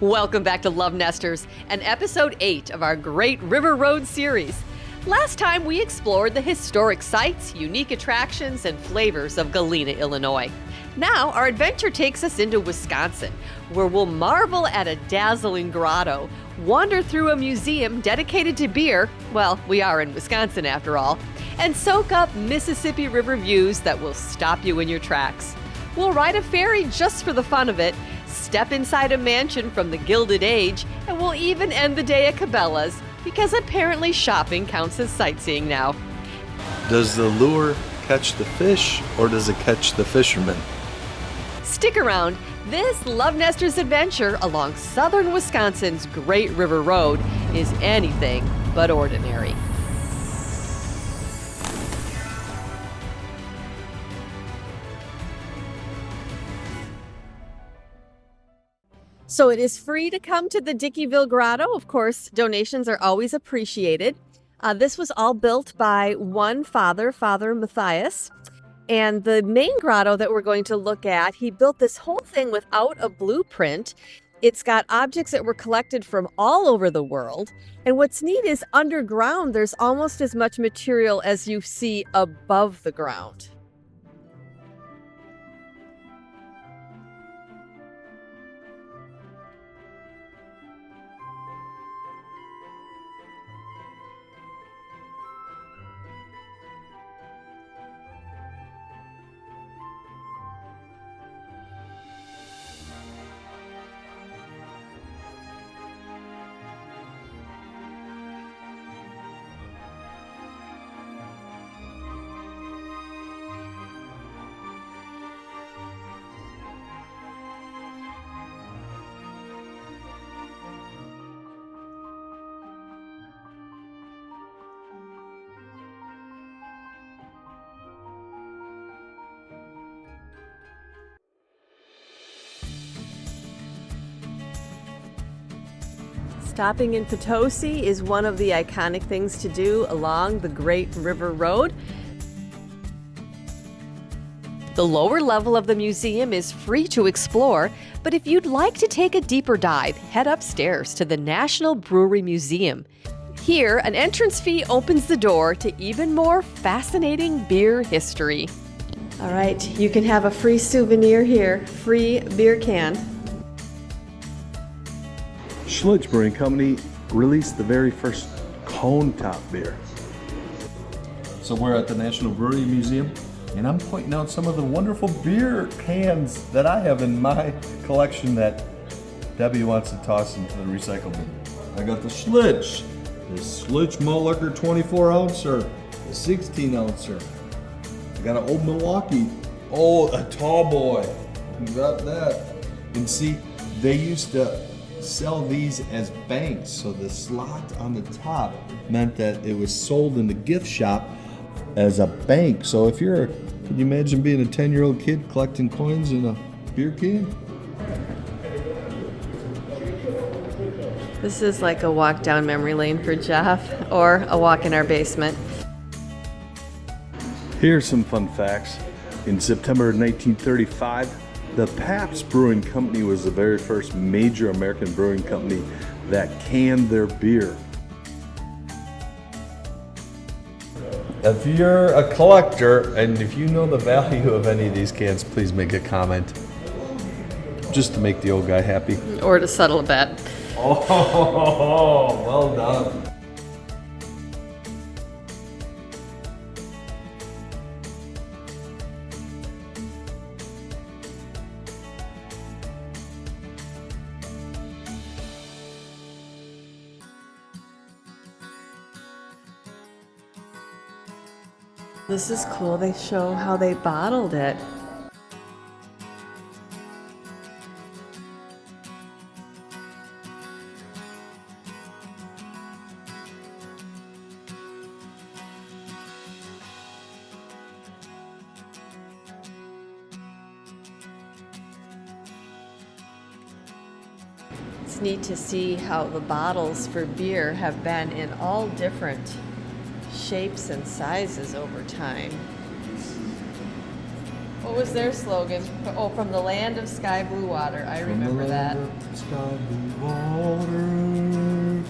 Welcome back to Love Nesters and episode 8 of our Great River Road series. Last time we explored the historic sites, unique attractions, and flavors of Galena, Illinois. Now our adventure takes us into Wisconsin, where we'll marvel at a dazzling grotto, wander through a museum dedicated to beer, well, we are in Wisconsin after all, and soak up Mississippi River views that will stop you in your tracks. We'll ride a ferry just for the fun of it, step inside a mansion from the Gilded Age, and we'll even end the day at Cabela's, because apparently shopping counts as sightseeing now. Does the lure catch the fish, or does it catch the fisherman? Stick around. This Love Nesters adventure along southern Wisconsin's Great River Road is anything but ordinary. So it is free to come to the Dickeyville Grotto. Of course, donations are always appreciated. This was all built by one father, Father Matthias. And the main grotto that we're going to look at, he built this whole thing without a blueprint. It's got objects that were collected from all over the world. And what's neat is underground, there's almost as much material as you see above the ground. Stopping in Potosi is one of the iconic things to do along the Great River Road. The lower level of the museum is free to explore, but if you'd like to take a deeper dive, head upstairs to the National Brewery Museum. Here, an entrance fee opens the door to even more fascinating beer history. All right, you can have a free souvenir here, free beer can. Schlitz Brewing Company released the very first cone top beer. So we're at the National Brewery Museum, and I'm pointing out some of the wonderful beer cans that I have in my collection that Debbie wants to toss into the recycle bin. I got the Schlitz Malt Liquor 24 ouncer, the 16 ouncer. I got an Old Milwaukee, a tall boy. You got that. And see, they used to sell these as banks, so the slot on the top meant that it was sold in the gift shop as a bank. So if can you imagine being a 10-year-old kid collecting coins in a beer can? This is like a walk down memory lane for Jeff, or a walk in our basement. Here's some fun facts. In September 1935, the Pabst Brewing Company was the very first major American brewing company that canned their beer. If you're a collector and if you know the value of any of these cans, please make a comment. Just to make the old guy happy. Or to settle a bet. Oh, well done. This is cool. They show how they bottled it. It's neat to see how the bottles for beer have been in all different shapes and sizes over time. What was their slogan? Oh, from the land of sky blue water. I remember that. Sky blue water.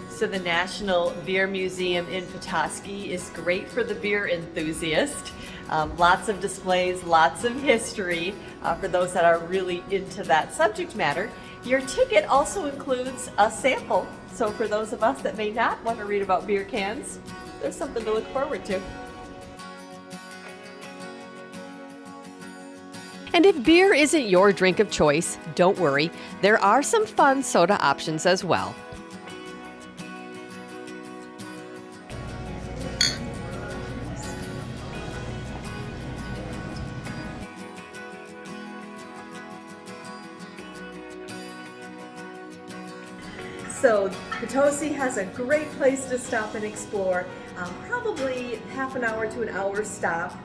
So the National Beer Museum in Potosi is great for the beer enthusiast. Lots of displays, lots of history for those that are really into that subject matter. Your ticket also includes a sample. So for those of us that may not want to read about beer cans, there's something to look forward to. And if beer isn't your drink of choice, don't worry. There are some fun soda options as well. So Potosi has a great place to stop and explore. Probably half an hour to an hour stop,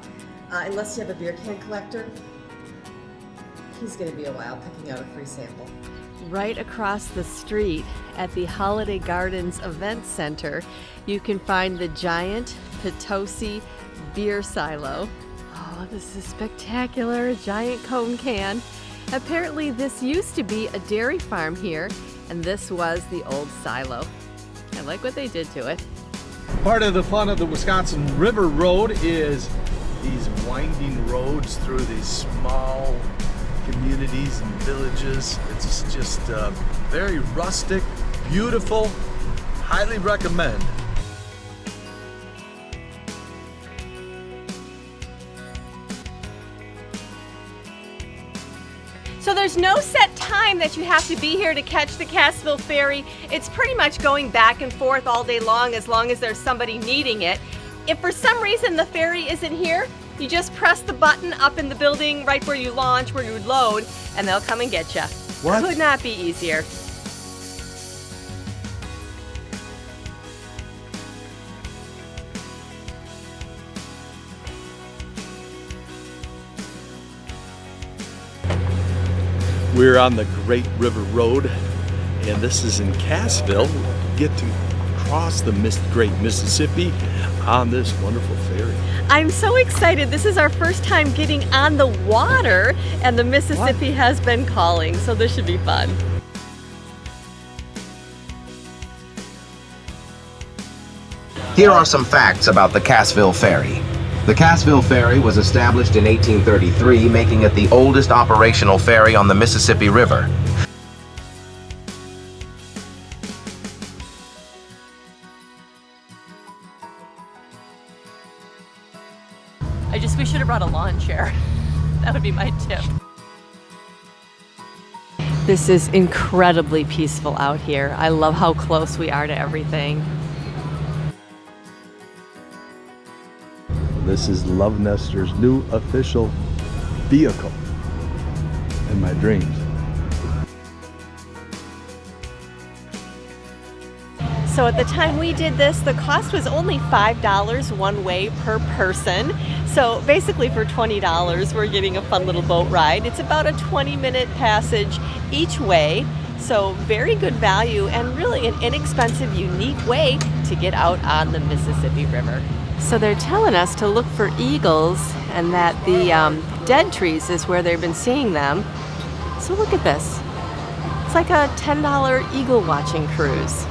unless you have a beer can collector. He's going to be a while picking out a free sample. Right across the street at the Holiday Gardens Event Center, you can find the giant Potosi beer silo. Oh, this is spectacular, a giant cone can. Apparently this used to be a dairy farm here, and this was the old silo. I like what they did to it. Part of the fun of the Wisconsin River Road is these winding roads through these small communities and villages. It's just very rustic, beautiful, highly recommend. So there's no set time that you have to be here to catch the Cassville Ferry. It's pretty much going back and forth all day long as there's somebody needing it. If for some reason the ferry isn't here, you just press the button up in the building right where you launch, where you would load, and they'll come and get you. What? Could not be easier. We're on the Great River Road, and this is in Cassville. We get to cross the Great Mississippi on this wonderful ferry. I'm so excited. This is our first time getting on the water, and the Mississippi has been calling, so this should be fun. Here are some facts about the Cassville Ferry. The Cassville Ferry was established in 1833, making it the oldest operational ferry on the Mississippi River. We should have brought a lawn chair. That would be my tip. This is incredibly peaceful out here. I love how close we are to everything. This is LoveNesters' new official vehicle in my dreams. So at the time we did this, the cost was only $5 one way per person. So basically for $20, we're getting a fun little boat ride. It's about a 20-minute passage each way. So very good value and really an inexpensive, unique way to get out on the Mississippi River. So they're telling us to look for eagles and that the dead trees is where they've been seeing them. So look at this. It's like a $10 eagle watching cruise.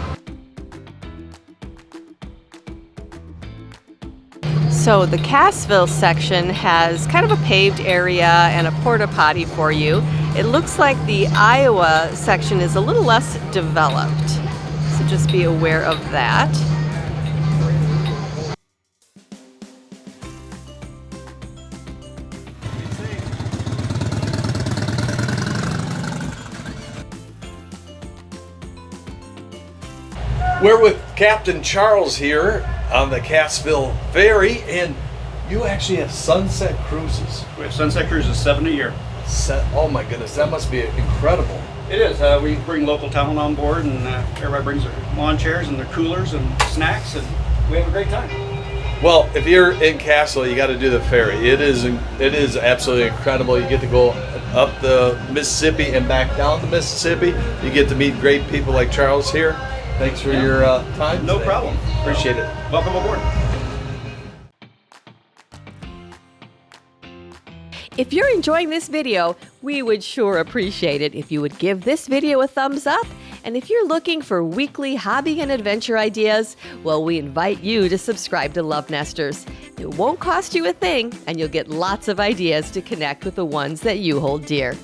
So the Cassville section has kind of a paved area and a porta potty for you. It looks like the Iowa section is a little less developed, so just be aware of that. We're with Captain Charles here on the Cassville Ferry, and you actually have sunset cruises. We have sunset cruises 7 a year. Oh my goodness, that must be incredible. It is. We bring local talent on board, and everybody brings their lawn chairs and their coolers and snacks, and we have a great time. Well, if you're in Cassville, you got to do the ferry. It is absolutely incredible. You get to go up the Mississippi and back down the Mississippi. You get to meet great people like Charles here. Thanks for your time. No today. problem. Appreciate it. Welcome aboard. If you're enjoying this video, we would sure appreciate it if you would give this video a thumbs up. And if you're looking for weekly hobby and adventure ideas, well, we invite you to subscribe to LoveNesters. It won't cost you a thing, and you'll get lots of ideas to connect with the ones that you hold dear.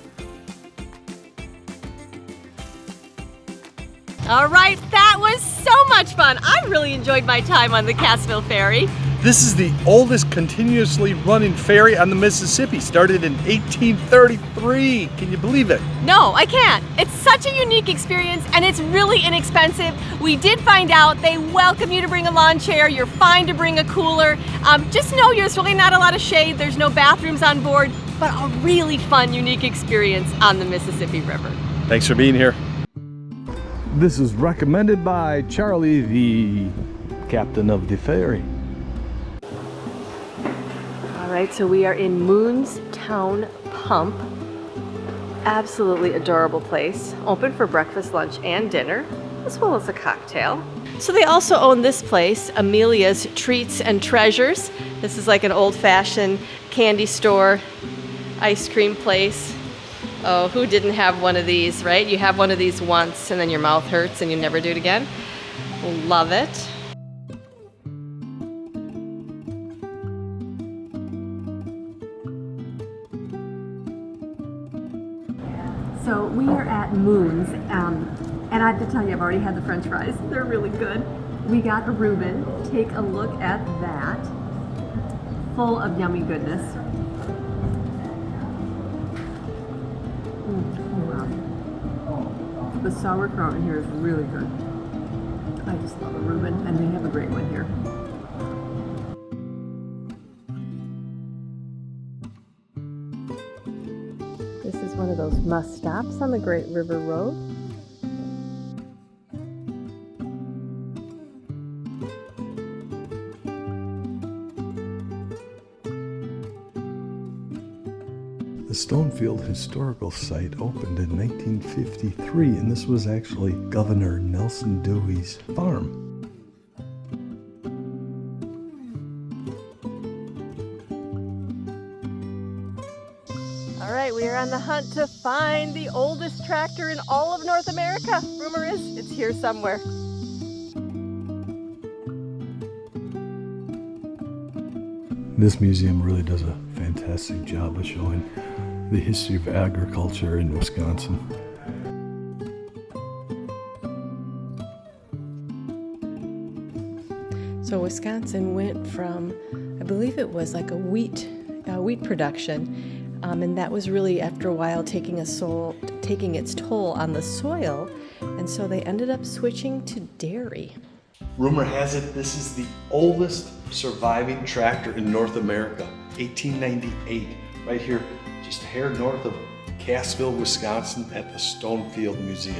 All right, that was so much fun. I really enjoyed my time on the Cassville Ferry. This is the oldest continuously running ferry on the Mississippi, started in 1833. Can you believe it? No, I can't. It's such a unique experience and it's really inexpensive. We did find out they welcome you to bring a lawn chair. You're fine to bring a cooler. Just know there's really not a lot of shade. There's no bathrooms on board, but a really fun, unique experience on the Mississippi River. Thanks for being here. This is recommended by Charlie, the captain of the ferry. All right, so we are in Moon's Town Pump. Absolutely adorable place. Open for breakfast, lunch, and dinner, as well as a cocktail. So they also own this place, Amelia's Treats and Treasures. This is like an old-fashioned candy store, ice cream place. Oh, who didn't have one of these, right? You have one of these once and then your mouth hurts and you never do it again. Love it. So we are at Moon's, and I have to tell you, I've already had the French fries. They're really good. We got a Reuben. Take a look at that. Full of yummy goodness. Wow. The sauerkraut in here is really good. I just love a Reuben, and they have a great one here. This is one of those must stops on the Great River Road. The Stonefield Historical Site opened in 1953, and this was actually Governor Nelson Dewey's farm. All right, we are on the hunt to find the oldest tractor in all of North America. Rumor is it's here somewhere. This museum really does a fantastic job of showing the history of agriculture in Wisconsin. So Wisconsin went from, I believe it was like a wheat production, and that was really after a while taking its toll on the soil, and so they ended up switching to dairy. Rumor has it this is the oldest surviving tractor in North America, 1898, right here, just a hair north of Cassville, Wisconsin at the Stonefield Museum.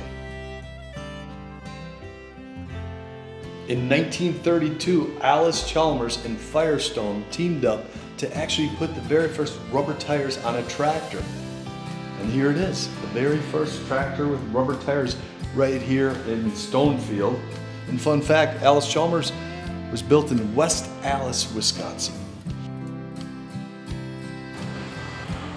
In 1932, Alice Chalmers and Firestone teamed up to actually put the very first rubber tires on a tractor. And here it is, the very first tractor with rubber tires right here in Stonefield. And fun fact, Alice Chalmers was built in West Allis, Wisconsin.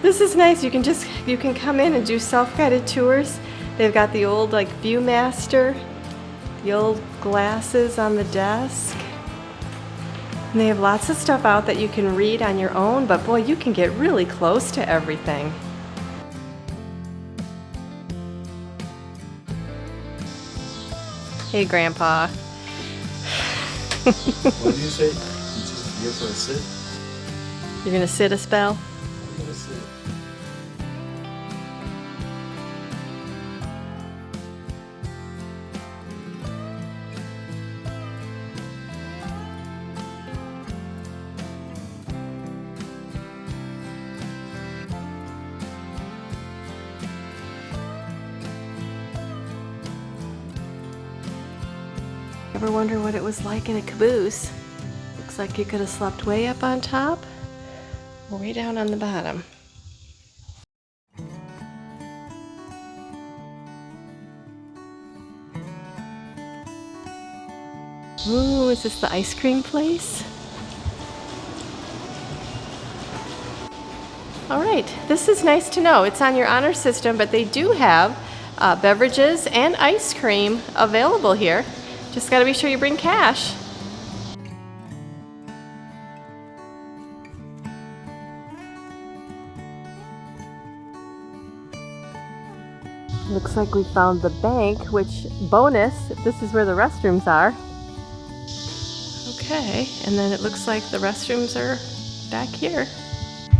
This is nice. You can come in and do self-guided tours. They've got the old like Viewmaster, the old glasses on the desk. And they have lots of stuff out that you can read on your own, but boy, you can get really close to everything. Hey, Grandpa. What did you say? You just here for a sit? You're gonna sit a spell? I'm gonna sit. Ever wonder what it was like in a caboose? Looks like you could have slept way up on top or way down on the bottom. Ooh, is this the ice cream place? All right, this is nice to know. It's on your honor system, but they do have beverages and ice cream available here. Just got to be sure you bring cash. Looks like we found the bank, which bonus, this is where the restrooms are. Okay, and then it looks like the restrooms are back here.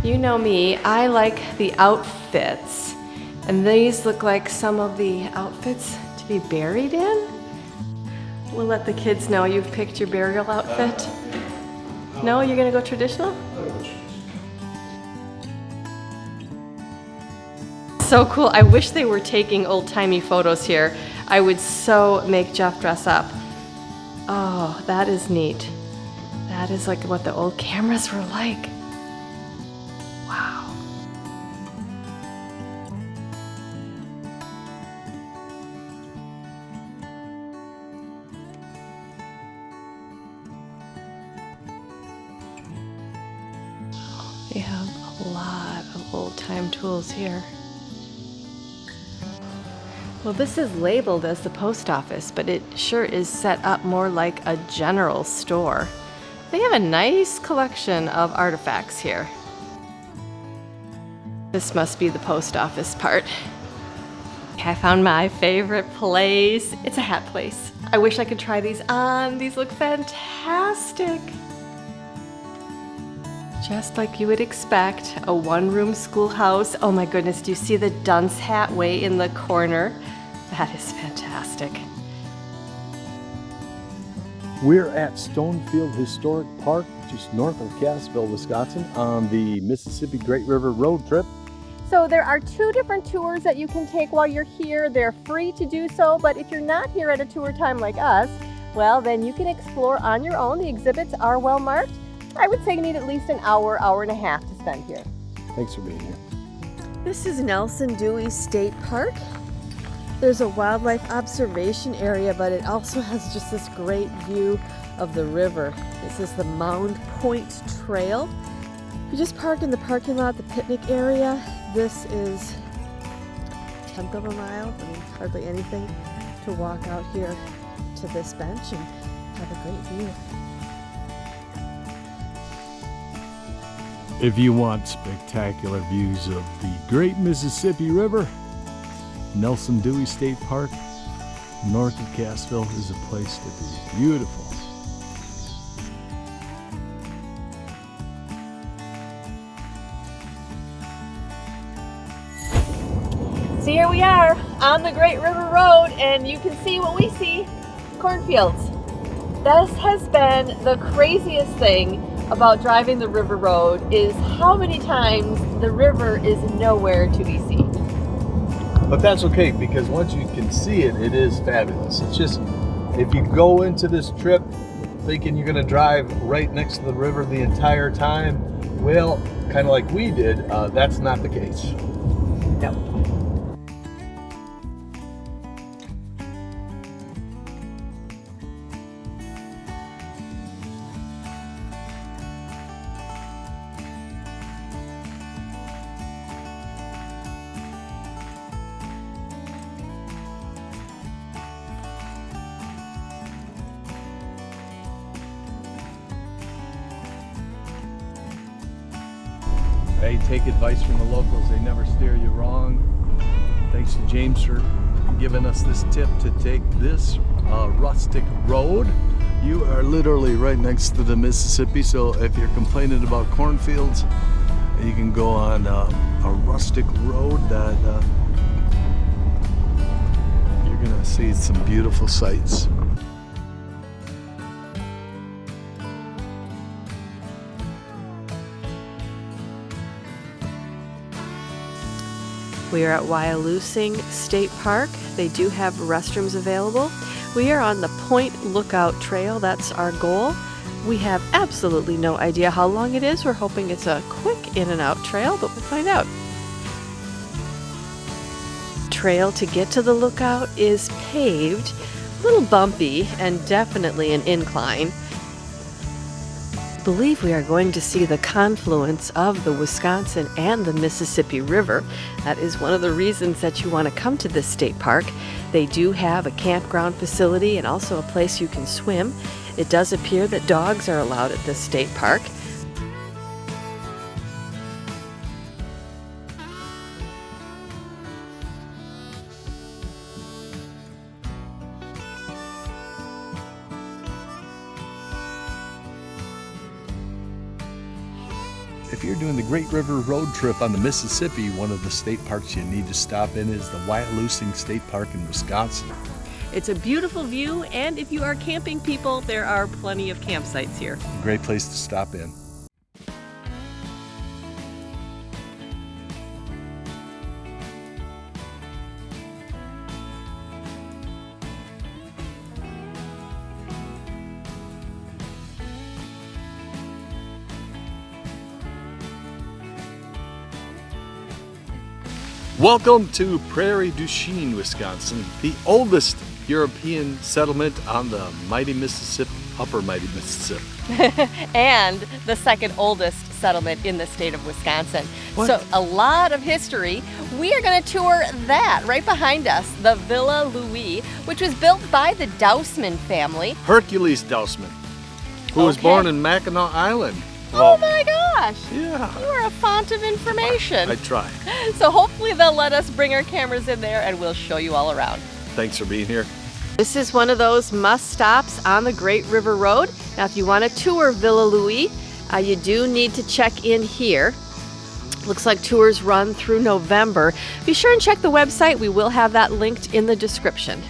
You know me, I like the outfits, and these look like some of the outfits to be buried in. We'll let the kids know you've picked your burial outfit. No, you're gonna go traditional? So cool. I wish they were taking old-timey photos here. I would so make Jeff dress up. Oh, that is neat. That is like what the old cameras were like. Wow. They have a lot of old-time tools here. Well, this is labeled as the post office, but it sure is set up more like a general store. They have a nice collection of artifacts here. This must be the post office part. I found my favorite place. It's a hat place. I wish I could try these on. These look fantastic. Just like you would expect, a one-room schoolhouse. Oh my goodness, do you see the dunce hat way in the corner? That is fantastic. We're at Stonefield Historic Park, just north of Cassville, Wisconsin, on the Mississippi Great River Road trip. So there are 2 different tours that you can take while you're here. They're free to do so, but if you're not here at a tour time like us, well, then you can explore on your own. The exhibits are well marked. I would say you need at least an hour, hour and a half to spend here. Thanks for being here. This is Nelson Dewey State Park. There's a wildlife observation area, but it also has just this great view of the river. This is the Mound Point Trail. You just park in the parking lot, the picnic area. This is a tenth of a mile. I mean, hardly anything to walk out here to this bench and have a great view. If you want spectacular views of the Great Mississippi River, Nelson Dewey State Park, north of Cassville, is a place to be. Beautiful. So here we are on the Great River Road, and you can see what we see, cornfields. This has been the craziest thing about driving the river road, is how many times the river is nowhere to be seen. But that's okay, because once you can see it, it is fabulous. It's just, if you go into this trip thinking you're going to drive right next to the river the entire time, well, kind of like we did, that's not the case. No. Hey, take advice from the locals. They never steer you wrong. Thanks to James for giving us this tip to take this rustic road. You are literally right next to the Mississippi, so if you're complaining about cornfields, you can go on a rustic road that you're gonna see some beautiful sights. We are at Wyalusing State Park. They do have restrooms available. We are on the Point Lookout Trail. That's our goal. We have absolutely no idea how long it is. We're hoping it's a quick in and out trail, but we'll find out. Trail to get to the lookout is paved, a little bumpy, and definitely an incline. believe we are going to see the confluence of the Wisconsin and the Mississippi River. That is one of the reasons that you want to come to this state park. They do have a campground facility and also a place you can swim. It does appear that dogs are allowed at this state park. If you're doing the Great River Road trip on the Mississippi, one of the state parks you need to stop in is the Wyalusing State Park in Wisconsin. It's a beautiful view, and if you are camping people, there are plenty of campsites here. Great place to stop in. Welcome to Prairie du Chien, Wisconsin, the oldest European settlement on the mighty Mississippi, upper mighty Mississippi. And the second oldest settlement in the state of Wisconsin. What? So a lot of history. We are going to tour that right behind us, the Villa Louis, which was built by the Dousman family. Hercules Dousman, who was Okay. born in Mackinac Island. Oh my gosh! Yeah, You are a font of information. I try. So hopefully they'll let us bring our cameras in there and we'll show you all around. Thanks for being here. This is one of those must stops on the Great River Road. Now, if you want to tour Villa Louis, you do need to check in here. Looks like tours run through November. Be sure and check the website. We will have that linked in the description.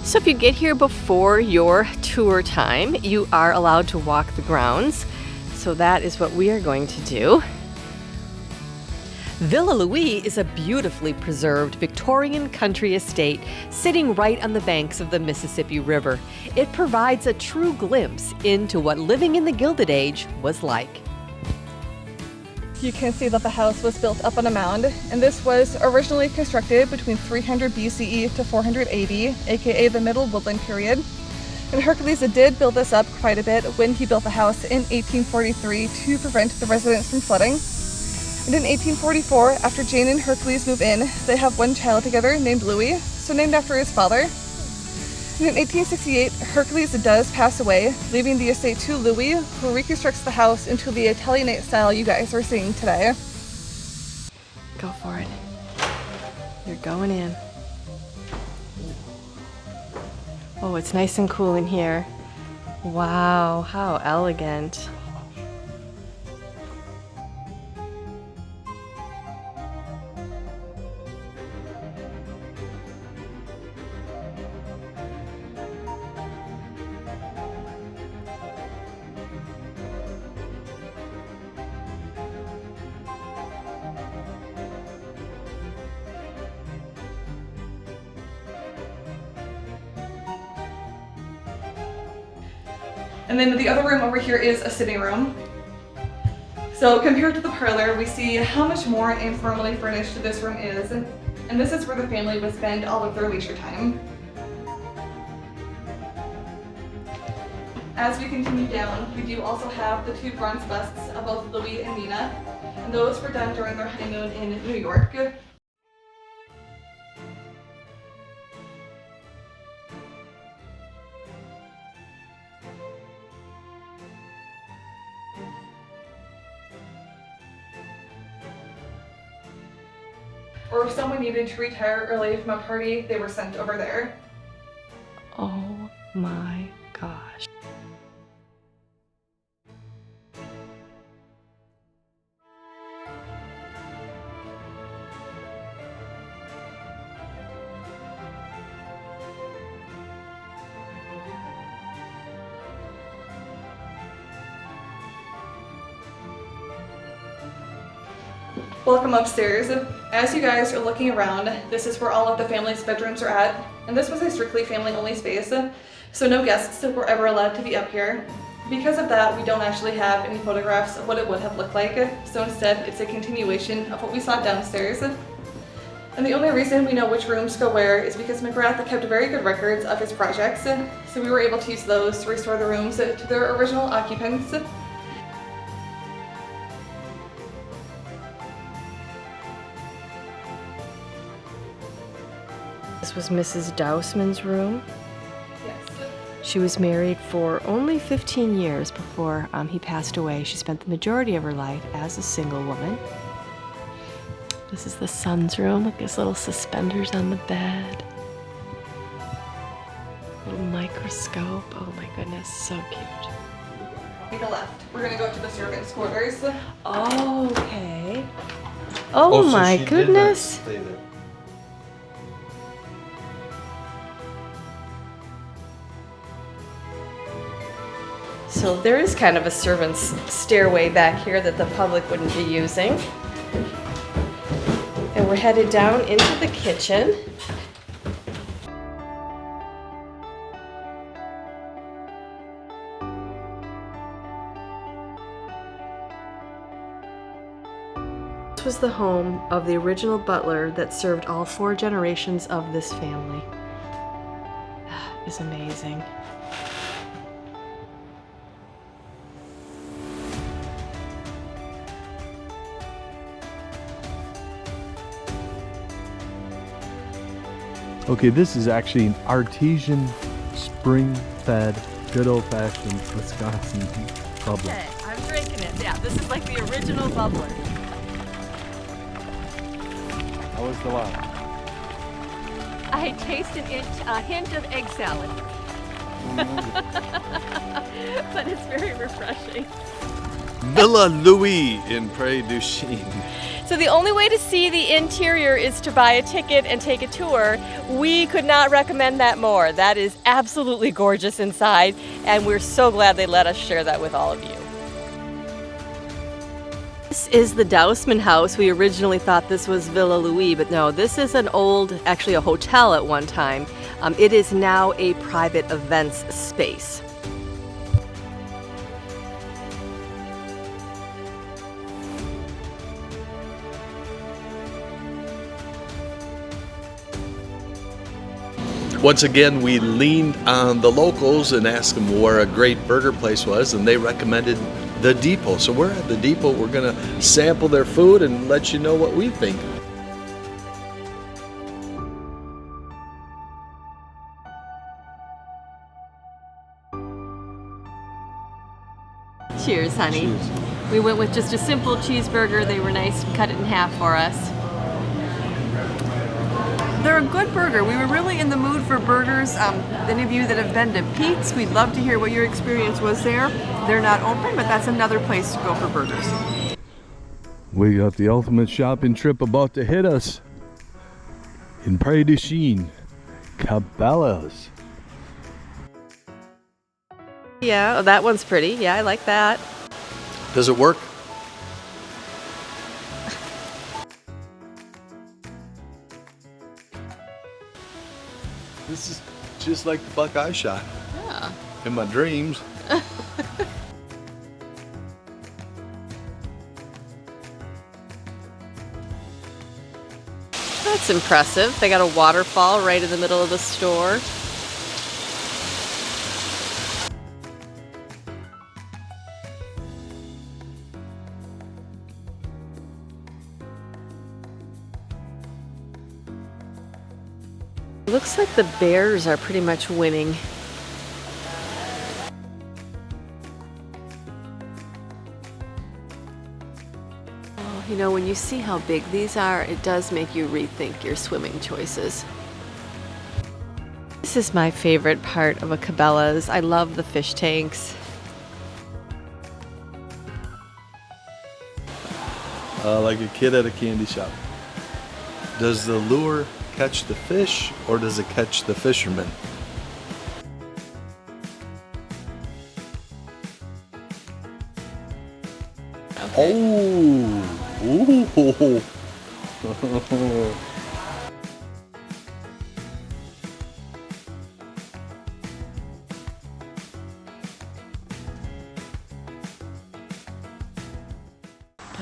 So if you get here before your tour time, you are allowed to walk the grounds. So that is what we are going to do. Villa Louis is a beautifully preserved Victorian country estate sitting right on the banks of the Mississippi River. It provides a true glimpse into what living in the Gilded Age was like. You can see that the house was built up on a mound, and this was originally constructed between 300 BCE to 480, aka the Middle Woodland period. And Hercules did build this up quite a bit when he built the house in 1843 to prevent the residents from flooding. And in 1844, after Jane and Hercules move in, they have one child together named Louis, so named after his father. And in 1868, Hercules does pass away, leaving the estate to Louis, who reconstructs the house into the Italianate style you guys are seeing today. Go for it. You're going in. Oh, it's nice and cool in here. Wow, how elegant. And then the other room over here is a sitting room. So compared to the parlor, we see how much more informally furnished this room is. And this is where the family would spend all of their leisure time. As we continue down, we do also have the two bronze busts of both Louis and Nina. And those were done during their honeymoon in New York. Or if someone needed to retire early from a party, they were sent over there. Oh my gosh. Welcome upstairs. As you guys are looking around, this is where all of the family's bedrooms are at, and this was a strictly family-only space, so no guests were ever allowed to be up here. Because of that, we don't actually have any photographs of what it would have looked like, so instead it's a continuation of what we saw downstairs. And the only reason we know which rooms go where is because McGrath kept very good records of his projects, so we were able to use those to restore the rooms to their original occupants. This was Mrs. Dousman's room. Yes. She was married for only 15 years before he passed away. She spent the majority of her life as a single woman. This is the son's room. Look, there's little suspenders on the bed. Little microscope. Oh my goodness, so cute. Take a left. We're gonna go to the servants' quarters. Okay. Oh my goodness. So there is kind of a servant's stairway back here that the public wouldn't be using. And we're headed down into the kitchen. This was the home of the original butler that served all 4 generations of this family. It's amazing. Okay, this is actually an artesian, spring-fed, good old-fashioned Wisconsin bubbler. Okay, I'm drinking it. Yeah, this is like the original bubbler. How was the wine? I taste a hint of egg salad. But it's very refreshing. Villa Louis in Prairie du Chien. So the only way to see the interior is to buy a ticket and take a tour. We could not recommend that more. That is absolutely gorgeous inside, and we're so glad they let us share that with all of you. This is the Dousman house. We originally thought this was Villa Louis, but no, this is an old, actually a hotel at one time. It is now a private events space. Once again, we leaned on the locals and asked them where a great burger place was, and they recommended the Depot. So we're at the Depot. We're gonna sample their food and let you know what we think. Cheers, honey. Cheers. We went with just a simple cheeseburger. They were nice and cut it in half for us. They're a good burger. We were really in the mood for burgers. Any of you that have been to Pete's, we'd love to hear what your experience was there. They're not open, but that's another place to go for burgers. We got the ultimate shopping trip about to hit us in Prairie du Chien, Cabela's. Yeah, oh, that one's pretty. Yeah, I like that. Does it work? This is just like the buck I shot. Yeah. In my dreams. That's impressive. They got a waterfall right in the middle of the store. Looks like the Bears are pretty much winning. Oh, you know, when you see how big these are, it does make you rethink your swimming choices. This is my favorite part of a Cabela's. I love the fish tanks. Like a kid at a candy shop. Does the lure catch the fish, or does it catch the fisherman? Okay. Oh! Ooh.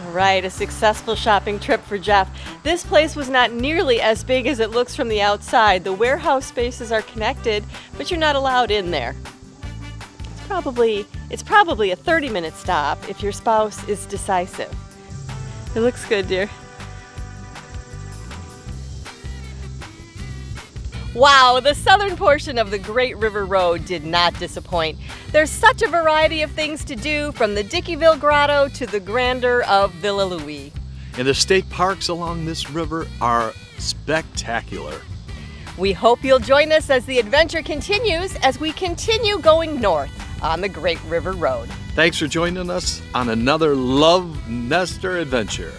All right, a successful shopping trip for Jeff. This place was not nearly as big as it looks from the outside. The warehouse spaces are connected, but you're not allowed in there. It's probably a 30-minute stop if your spouse is decisive. It looks good, dear. Wow, the southern portion of the Great River Road did not disappoint. There's such a variety of things to do, from the Dickeyville Grotto to the grandeur of Villa Louis. And the state parks along this river are spectacular. We hope you'll join us as the adventure continues as we continue going north on the Great River Road. Thanks for joining us on another Love Nester adventure.